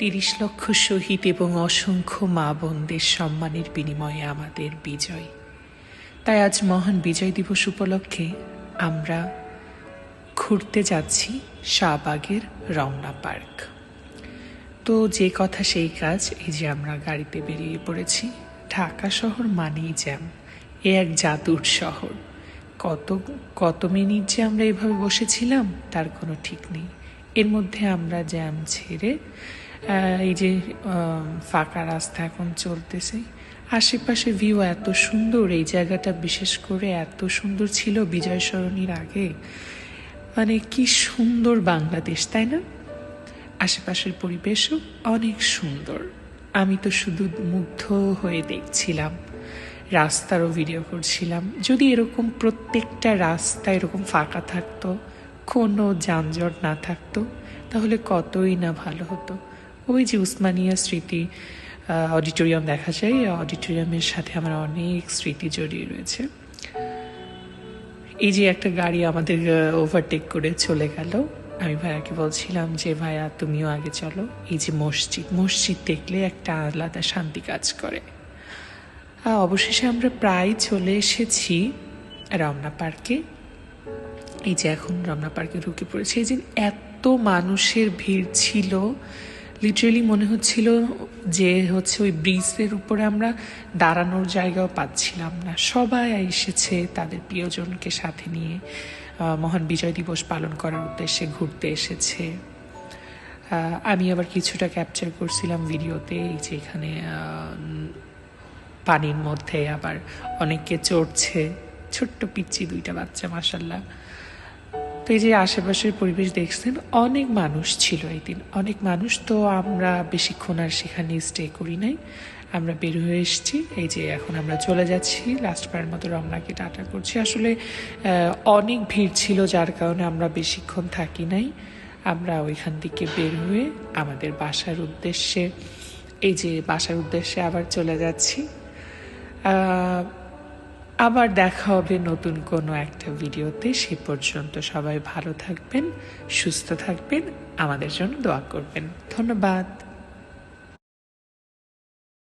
৩০ লক্ষ শহীদ এবং অসংখ্য মা বোনদের সম্মানের বিনিময়ে আমাদের বিজয়। তাই আজ মহান বিজয় দিবস উপলক্ষে আমরা ঘুরতে যাচ্ছি শাহবাগের রমনা পার্ক। তো যে কথা সেই কাজ, এই যে আমরা গাড়িতে বেরিয়ে পড়েছি। ঢাকা শহর মানেই জ্যাম, এ এক জাদুর শহর। কত মিনিট যে আমরা এভাবে বসেছিলাম তার কোনো ঠিক নেই। এর মধ্যে আমরা জ্যাম ছেড়ে এই যে ফাঁকা রাস্তা এখন চলতেছে, আশেপাশে ভিউ এত সুন্দর। এই জায়গাটা বিশেষ করে এত সুন্দর ছিল বিজয় সরণির আগে, মানে কি সুন্দর বাংলাদেশ, তাই না? আশেপাশের পরিবেশও অনেক সুন্দর। আমি তো শুধু মুগ্ধ হয়ে দেখছিলাম, রাস্তারও ভিডিও করছিলাম। যদি এরকম প্রত্যেকটা রাস্তা এরকম ফাঁকা থাকতো, কোনো যানজট না থাকতো, তাহলে কতই না ভালো হতো। ওই যে উসমানিয়া স্মৃতি অডিটোরিয়াম দেখা যায়, অডিটোরিয়ামের সাথে আমার অনেক স্মৃতি জড়িয়ে রয়েছে। এই যে একটা গাড়ি আমাদের ওভারটেক করে চলে গেল। আমি ভাইয়াকে বলছিলাম যে ভাইয়া তুমিও আগে চলো। এই যে মসজিদ দেখলে একটা আলাদা শান্তি কাজ করে। অবশেষে আমরা প্রায় চলে এসেছি রমনা পার্কে। এই যে এখন রমনা পার্কে ঢুকে পড়েছে। এই যে এত মানুষের ভিড় ছিল, লিটারেলি মনে হচ্ছিল যে ওই ব্রিজের উপরে আমরা দাঁড়ানোর জায়গাও পাচ্ছিলাম না। সবাই এসেছে তাদের প্রিয়জনকে সাথে নিয়ে মহান বিজয় দিবস পালন করার উদ্দেশ্যে ঘুরতে এসেছে। আমি আবার কিছুটা ক্যাপচার করছিলাম ভিডিওতে। এই যে এখানে পানির মধ্যে আবার অনেকে চড়ছে, ছোট্ট পিচ্চি দুইটা বাচ্চা, মাশাল্লাহ। তো এই যে আশেপাশের পরিবেশ দেখছেন, অনেক মানুষ ছিল এই দিন, অনেক মানুষ। তো আমরা বেশিক্ষণ আর সেখানে স্টে করি নাই, আমরা বের হয়ে এসেছি। এই যে এখন আমরা চলে যাচ্ছি, লাস্টবারের মতো রমনাকে টাটা করছি। আসলে অনেক ভিড় ছিল, যার কারণে আমরা বেশিক্ষণ থাকি নাই। আমরা ওইখান থেকে বের হয়ে আমাদের বাসার উদ্দেশ্যে আবার চলে যাচ্ছি। আবার দেখা হবে নতুন কোনো একটা ভিডিওতে। সে পর্যন্ত সবাই ভালো থাকবেন, সুস্থ থাকবেন, আমাদের জন্য দোয়া করবেন। ধন্যবাদ।